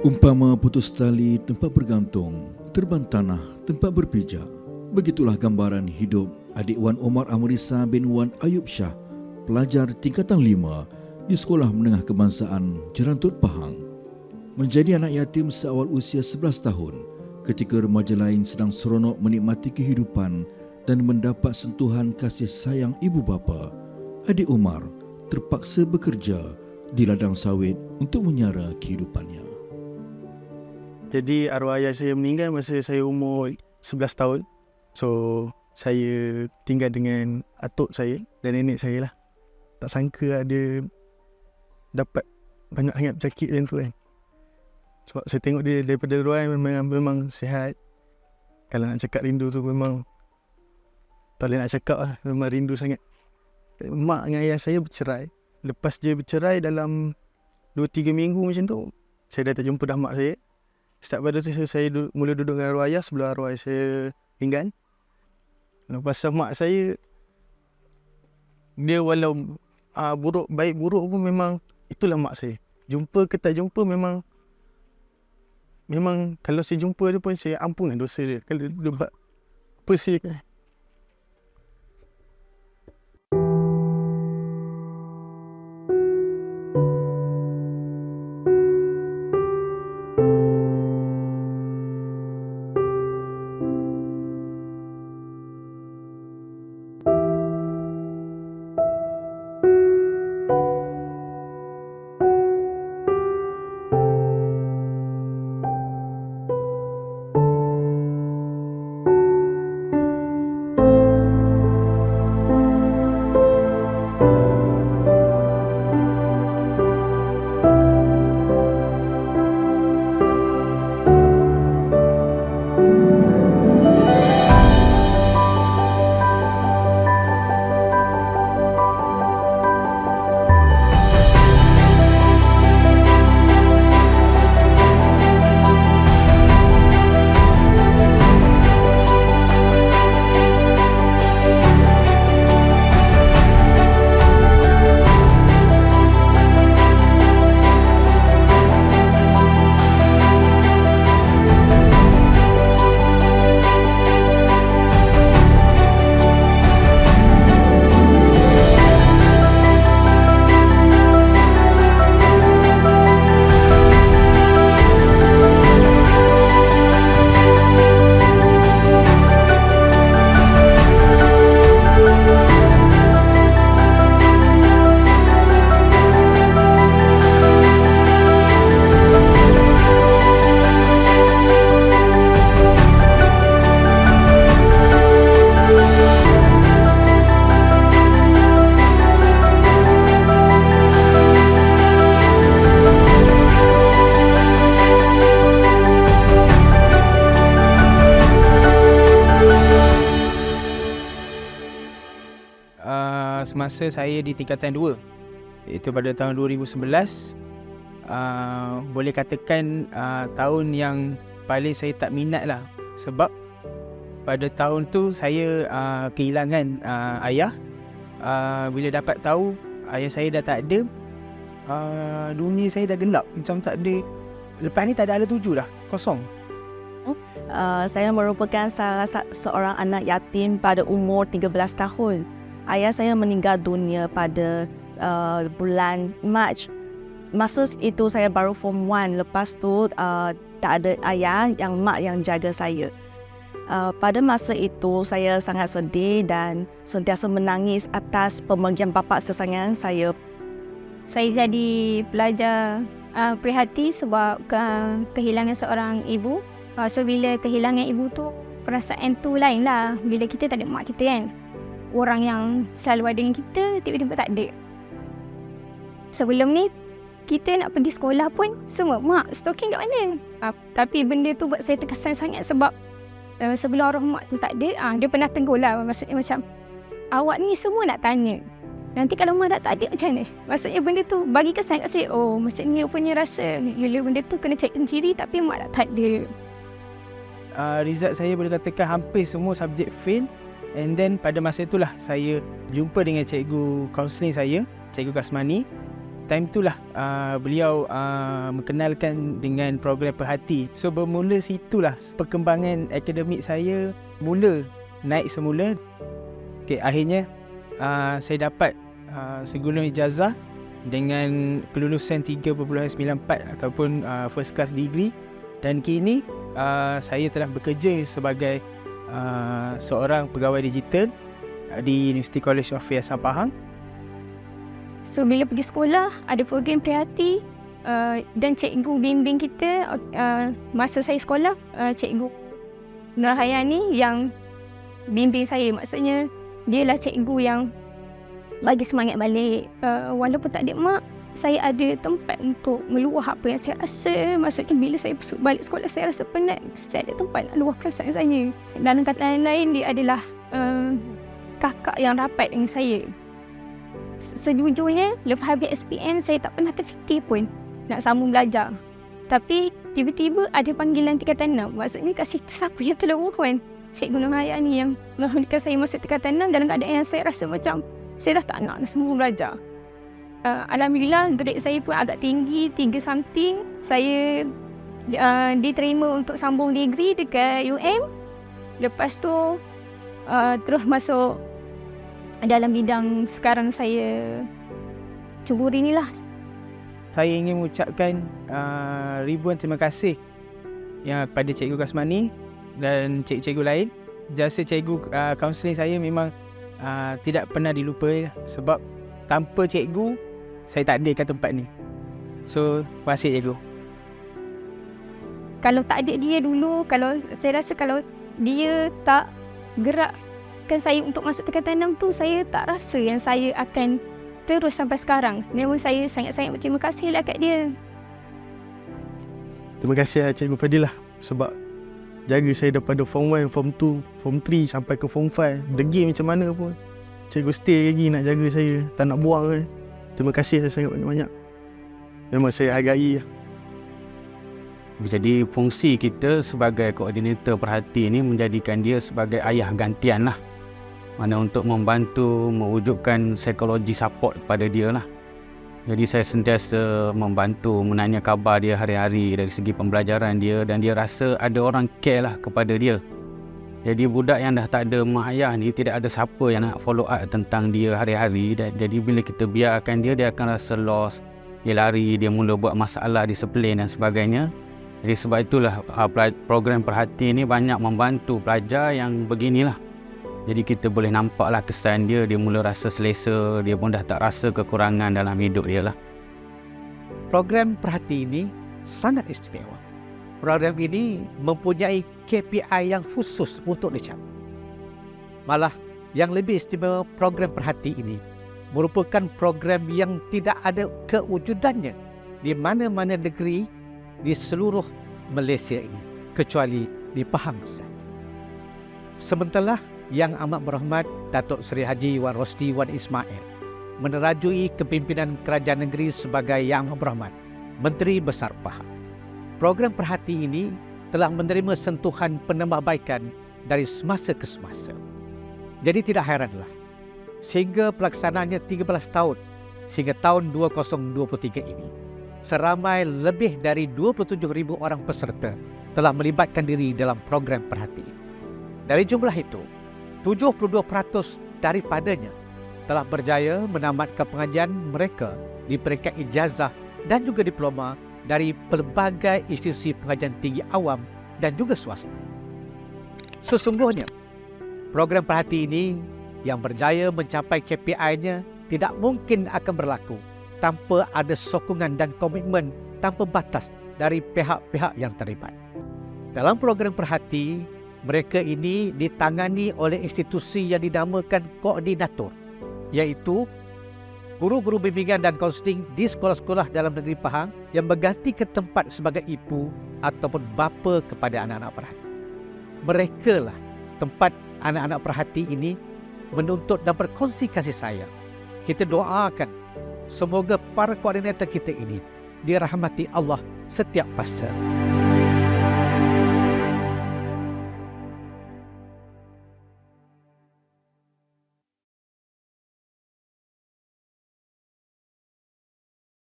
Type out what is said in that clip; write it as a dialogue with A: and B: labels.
A: Umpama putus tali tempat bergantung, terbang tanah tempat berpijak. Begitulah gambaran hidup adik Wan Omar Amrisa bin Wan Ayub Shah, pelajar tingkatan 5 di Sekolah Menengah Kebangsaan Jerantut Pahang. Menjadi anak yatim seawal usia 11 tahun, ketika remaja lain sedang seronok menikmati kehidupan dan mendapat sentuhan kasih sayang ibu bapa, adik Omar terpaksa bekerja di ladang sawit untuk menyara kehidupannya.
B: Jadi arwah ayah saya meninggal masa saya umur 11 tahun. So, saya tinggal dengan atuk saya dan nenek saya lah. Tak sangka ada dapat banyak sangat penyakit macam tu kan. Sebab saya tengok dia daripada luar memang sihat. Kalau nak cakap rindu tu memang tak boleh nak cakap lah. Memang rindu sangat. Mak dengan ayah saya bercerai. Lepas dia bercerai dalam 2-3 minggu macam tu, saya dah tak jumpa dah mak saya. Start pada tu saya mula duduk dengan arwah ayah sebelum arwah ayah saya tinggal. Lepas tu mak saya, dia walau baik buruk pun memang itulah mak saya. Jumpa ke tak jumpa memang kalau saya jumpa dia pun saya ampunkan dosa dia. Kalau dia buat apa saya kan. Semasa saya di tingkatan 2, iaitu pada tahun 2011, boleh katakan tahun yang paling saya tak minat lah. Sebab pada tahun tu saya kehilangan ayah. Bila dapat tahu ayah saya dah tak ada, dunia saya dah gelap, macam tak ada. Lepas ni tak ada alat tuju dah, kosong.
C: Saya merupakan salah seorang anak yatim pada umur 13 tahun. Ayah saya meninggal dunia pada bulan Mac. Masa itu saya baru form 1. Lepas tu tak ada ayah, mak yang jaga saya. Pada masa itu saya sangat sedih dan sentiasa menangis atas pemergian bapa kesayangan saya.
D: Saya jadi pelajar prihatin sebab kehilangan seorang ibu. So bila kehilangan ibu tu, perasaan tu lain lah. Bila kita tak ada mak kita kan, orang yang selalu ada dengan kita tiba-tiba tak ada. Sebelum ni kita nak pergi sekolah pun semua mak stoking kat mana. Tapi benda tu buat saya terkesan sangat sebab sebelum arwah mak tu tak ada, dia pernah tegur lah. Maksudnya macam, awak ni semua nak tanya, nanti kalau mak tak ada macam mana? Maksudnya benda tu bagi kesan kat saya, oh maksudnya punya rasa bila benda tu kena cari sendiri tapi mak tak ada.
B: Result saya boleh katakan hampir semua subjek fail. And then pada masa itulah saya jumpa dengan cikgu kaunseling saya, Cikgu Kasmani.
E: time itulah beliau mengenalkan dengan program Perhati. So bermula situlah perkembangan akademik saya mula naik semula. Akhirnya saya dapat segulung ijazah dengan kelulusan 3.94 ataupun first class degree, dan kini saya telah bekerja sebagai seorang pegawai digital di University College of Yayasan Pahang.
D: So bila pergi sekolah ada program Perhati, dan cikgu bimbing kita masa saya sekolah, cikgu Nur Hayani yang bimbing saya. Maksudnya dia lah cikgu yang bagi semangat balik. Walaupun tak ada mak, saya ada tempat untuk meluah apa yang saya rasa. Maksudnya bila saya balik sekolah saya rasa penat, saya ada tempat nak luah perasaan saya. Dalam kata lain, dia adalah kakak yang rapat dengan saya. Sejujurnya lepas habis SPM saya tak pernah terfikir pun nak sambung belajar. Tapi tiba-tiba ada panggilan tingkatan 6. Maksudnya kat situ siapa yang tolong kan? Cikgu Nur Hayani yang menghentikan saya masuk tingkatan 6 dalam keadaan yang saya rasa macam saya dah tak nak sambung belajar. Alhamdulillah grade saya pun agak tinggi, 3 something. Saya diterima untuk sambung degree dekat UM. Lepas tu terus masuk dalam bidang sekarang saya cuburi ni lah.
E: Saya ingin mengucapkan ribuan terima kasih kepada Cikgu Kasmani dan cikgu-cikgu lain. Jasa cikgu kaunseling saya memang tidak pernah dilupa, sebab tanpa cikgu saya tak ada kat tempat ni. So terima kasih cikgu.
D: Kalau tak ada dia dulu, kalau saya rasa kalau dia tak gerakkan saya untuk masuk tingkatan 6 tu, saya tak rasa yang saya akan terus sampai sekarang. Memang saya sangat-sangat berterima kasih lah kat dia.
B: Terima kasih Cikgu Fadilah sebab jaga saya daripada Form 1, Form 2, Form 3 sampai ke Form 5. Degil macam mana pun cikgu stay lagi nak jaga saya, tak nak buang. Terima kasih saya sangat banyak-banyak. Memang saya hargai.
F: Jadi fungsi kita sebagai koordinator Perhati ini menjadikan dia sebagai ayah gantian lah. Mana untuk membantu mewujudkan psikologi support pada dia lah. Jadi saya sentiasa membantu menanya khabar dia hari-hari dari segi pembelajaran dia, dan dia rasa ada orang care lah kepada dia. Jadi budak yang dah tak ada mak ayah ni, tidak ada siapa yang nak follow up tentang dia hari-hari. Jadi bila kita biarkan dia, dia akan rasa lost. Dia lari, dia mula buat masalah disiplin dan sebagainya. Jadi sebab itulah program Perhati ni banyak membantu pelajar yang beginilah. Jadi kita boleh nampaklah kesan dia, dia mula rasa selesa, dia pun dah tak rasa kekurangan dalam hidup dia lah.
G: Program Perhati ini sangat istimewa. Program ini mempunyai KPI yang khusus untuk dicapai. Malah yang lebih istimewa, program Perhati ini merupakan program yang tidak ada kewujudannya di mana-mana negeri di seluruh Malaysia ini, kecuali di Pahang saja. Sementara Yang Amat Berhormat Datuk Seri Haji Wan Rosdi Wan Ismail menerajui kepimpinan kerajaan negeri sebagai Yang Amat Berhormat Menteri Besar Pahang. Program Perhati ini telah menerima sentuhan penambahbaikan dari semasa ke semasa. Jadi tidak heranlah sehingga pelaksanaannya 13 tahun sehingga tahun 2023 ini, seramai lebih dari 27,000 orang peserta telah melibatkan diri dalam program Perhati. Dari jumlah itu, 72% daripadanya telah berjaya menamatkan pengajian mereka di peringkat ijazah dan juga diploma dari pelbagai institusi pengajian tinggi awam dan juga swasta. Sesungguhnya, program Perhati ini yang berjaya mencapai KPI-nya tidak mungkin akan berlaku tanpa ada sokongan dan komitmen tanpa batas dari pihak-pihak yang terlibat. Dalam program Perhati, mereka ini ditangani oleh institusi yang dinamakan koordinator, iaitu guru-guru bimbingan dan kaunseling di sekolah-sekolah dalam negeri Pahang yang berganti ke tempat sebagai ibu ataupun bapa kepada anak-anak Perhati. Mereka lah tempat anak-anak Perhati ini menuntut dan berkongsi kasih sayang. Kita doakan semoga para koordinator kita ini dirahmati Allah setiap masa.